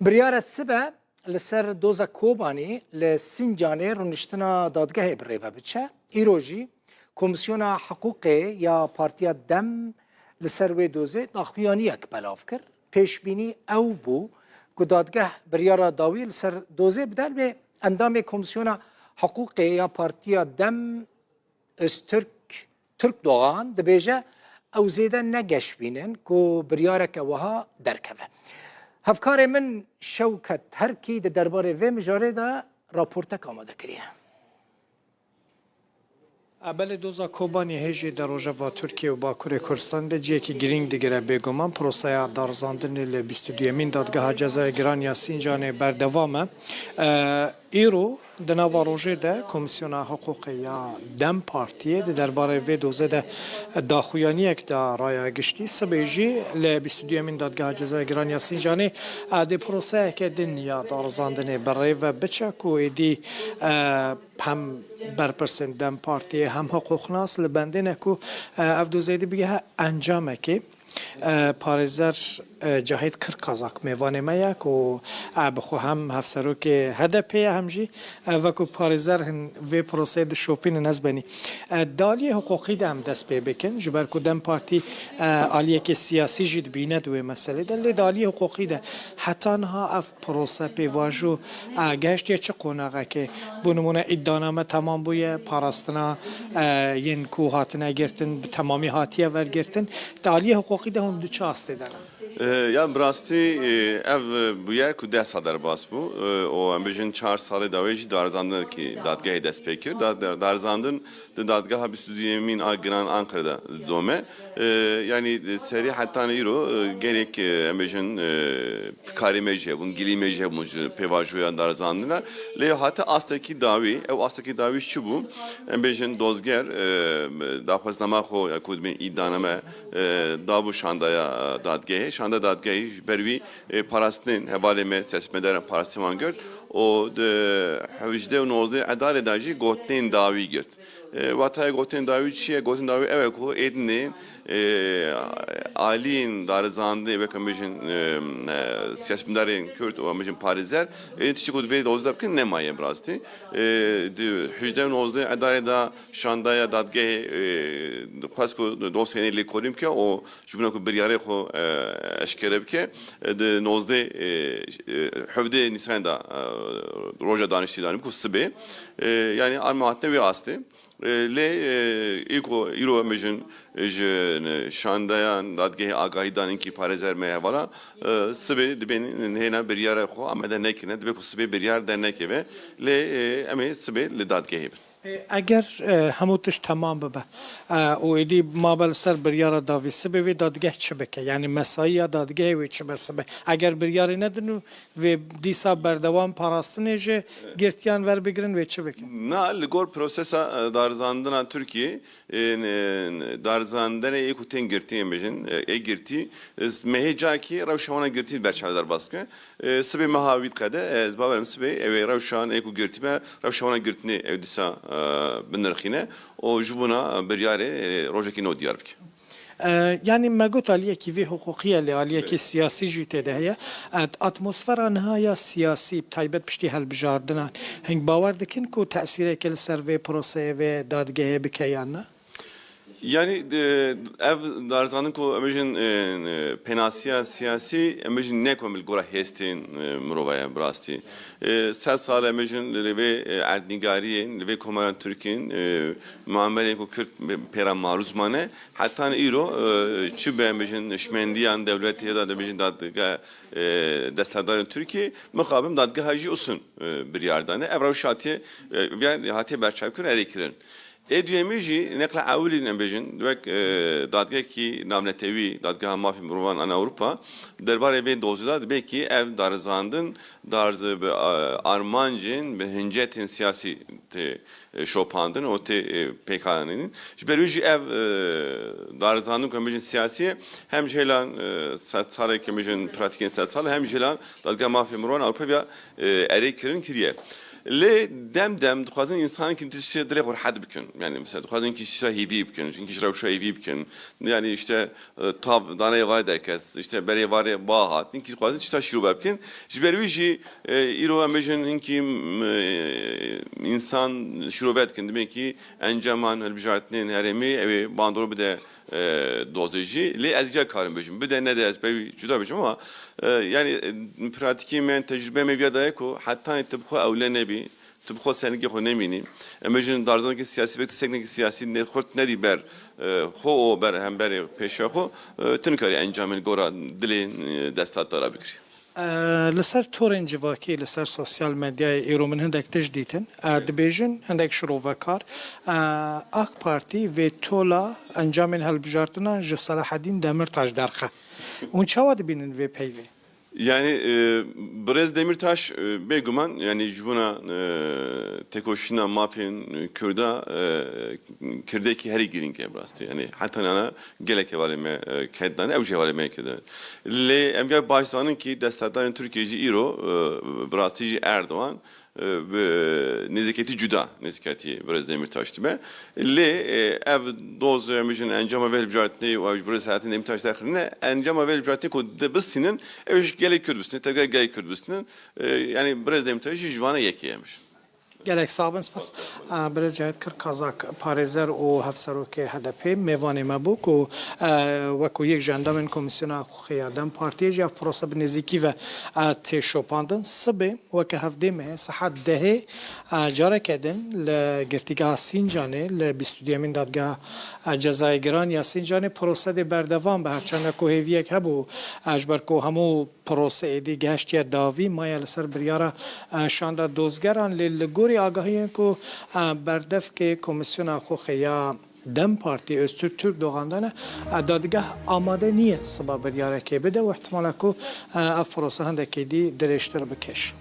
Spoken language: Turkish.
Biryara sibe li ser doza Kobanî li Sincanê rûniştina dadgehê birêve biçe. Îro jî Komisyona Hiqûqê ya Partiya Dem li ser wê dozê daxuyaniyek belav kir. Pêşbînî ew bû ku dadgeh biryara dawî li ser dozê bide wê endamê Komisyona Hiqûqê ya Partiya Dem Türk Doğan dibêje ew zêde negeşbînin ku biryareke wiha derkeve. Hevkarê min Şewket Herkî di derbarê vê mijarê de raportek amade kiriye. Belê doza Kobanî hêjê de rojeva Tirkiye û Bakurê Kurdistanê de ciyekî girîng digire bêguman prosaya darzandinê li 22 Dadgeha Cezayê Giran ya Sincanê berdewam e. Îro di nava rojê de Komisyona Hiqûqê ya Dem Partiyê di derbarê vê dozê de daxuyaniyek da raya giştî. Sibê jî li 22 Dadgeha Cezayê Giran ya Sincanê di proseyeke din ya darzandinê birêve biçe ku êdî hem berpirsên Dem Partiyê hem hiqûqnas li bendê ku ev dozê de bigehe encamekê parêzer Cahit Kırkazak mêvanê me ye ku bixwe hem hevserokê HDP'ye hem jî veku parêzer hin vê proseyê dişopînin ez benî. Daliyê hiqûqî de em dest pê bikin ji ber ku Dem Partî aliyekê siyasî jî dibîne di wê meselê de lê daliyê hiqûqî de heta niha ev prose pêvajo gehiştiye çi qonaxekê bû nimûne îddianame temam bûye parastina yên ku hatine girtin bi temamî hatiye wergirtin daliyê hiqûqî de hûn di çi astê de ne? Ya brasti ev buye ku 10 sadar bas bu. O ambijin 4 salı daveci darzandın ki dadgahı dest pekir. Darzandın dadgaha bir stüdyemin agran Ankara'da dome. Yani seri hatta iro gerek ambijin karimece bun gilimece bun pevajoya darzandına. Le hatta astaki davi ev astaki davi şu bu. Ambijin dozger da fazlama xo yakudmi iddianame davu şandaya dadgahı şanda dadgahı bervi parasının hevaleme sesmederen parasıman gört. O hevjde u nozde adale daji gotin davi gört. Vataya gotin davi çiye gotin davi evet ko edni alin darzandı ve kamejin siyasmederen Kürt o kamejin Parizer tişikud ve dozdapkin ne maye brasti. Hevjde u nozde adale da şandaya dadgahı xasko dosyeneli korim ki o jubna ku biryare xo eşkere bike de nozde hevde nisan da roja danıştîdanım ku sibe yani armaatne ve asti le iko iro mejin şandayan dadgehi agahidanın ki parezer meye vara sibe de benim hena biryare xo amede nekine de ku sibe biryar derneke ve le eme sibe le dadgehi اگر همو تش تمام ببه و ایدی مابل سر بریار داوی سبه وی دادگه چه بکه یعنی مسایی دادگه وی چه بسبه اگر بریاری ندنو و دیسا بردوام پاراستنه جه گرتیان ور بگیرن و چه بکه نه لگور پروسسا darzandına Türkiye darzandına ekuten girtiyen bejin girti mehecaki ravşavana girti berçalar baskı sıbe mahavit kade zbavarım sıbe ev ravşan eku girtime ravşavana girtini evdisa binirxine o jubuna biryare rojeki no diyarbik. Yani megot aliye ki ve hukukiye li aliye ki siyasi jite de heye atmosfera nihaya siyasi taybet pişti helbijardına heng bavar dikin ku tesire kel ser ve proseye ve dadgehe bikeyanna Yani ev darzanın ko emejin penasiya siyasi emejin ne komil gora hestin murovaya brasti. Sel sal emejin ve erdnigariyen ve komaran Türkiye'nin muamele ko Kürt pera maruzmane hatta iro çibe emejin şmendiyan devleti ya da emejin dadga destadar Türkiye mukabim dadga hacı usun bir yardane evravşati yani hati berçavkür erekirin. Edüyemeci nekla avulin embejin duvek dadgah ki namnetevi dadgah mafi mruvan ana Avrupa derbar ben dozda belki ev darzandın darzı armancın ve hincetin siyasi şopandın o te PKK'nın berüji ev darzandın komejin siyasi hem şeylan satsara komejin pratiken satsala hem şeylan dadgah mafi mruvan Avrupa ya erekirin kiriye. لی دم دخوازن انسان که تیشه دلی خور حد بکن یعنی مثلا دخوازن که شیشه هیوی بکن اینکه شراب هیوی بکن yani işte tab dana var derkes işte beri var bahat inki dخوازن شیشه شروع بکن جبرویجی ایرو امجن اینکه insan şuruv etkin demek ki encaman elbijartinin heremi evi bandoro bir de dozajı le ezge karın böcüm bir de ne de ezbe cüda böcüm ama yani pratiki men tecrübe mebiya da eko hatta tıbkho evle nebi tıbkho sengi ho nemini emejin darzanki siyasi bekti sekneki siyasi ne khort ne di ber ho ber hem ber peşe ho tünkari encamel gora dilin destat dara bikri لسر تورن جواکی لسر سوسیال مدیای ایرو من هندک تجدیدن دبیجن هندک شروع کار آک پارتی و تولا انجام هالبجارتنا جسالح الدین دمرتاش درخه اون چه واد بینن و پیوی Yani Brez Demirtaş beguman yani juna tekoşina mafin Kürda Kürdeki her giringe brastı yani hatta ana geleke valime keddan evje valime keddan le emya başlanın ki destadan Türkiye'ci İro brastici Erdoğan nezaketi cüda nezaketi Brez Demirtaş dibe le ev doz emjin encama vel bjartni ve Brez hatin Demirtaş dahiline encama vel bjartni ko debistinin ev gelek Kürdistan tekrar gelek Kürdistan yani Brez Demirtaş jivana yekiyemiş گلک صابن سپاس برای جهت کر کازاک پارێزەر و هەفسەرۆکێ هەدەپێ میوانێ مەبوو و وەکو یەک ژەندەمن کۆمیسیۆنا خیادەم پارتیێژ یا پرۆسە بنێزیکی و تێشۆپاندن سبێ وەکە هەفدێمێ سەحات دەهێ جارێکێدن لە گرتیگاها سینجانێ لە 22 دادگا جەزای گران یا سینجانێ پرۆسە دێ بەردەوام بە هەرچەندە کو هێویەک هەبوو ئەژبەر کو هەموو پرۆسە ئێدی گەهشتیە داوی مایە لەسەر بریارە شاندا دۆزگەران لێ لە گۆری آگاهی کو بردف که کمیسیون خوخه یا دم پارتی Öztürk doğandana دادگاه آماده نیه سبب بریاره که بده و احتمالا کو اف پروسه هندکی دی درشتر بکش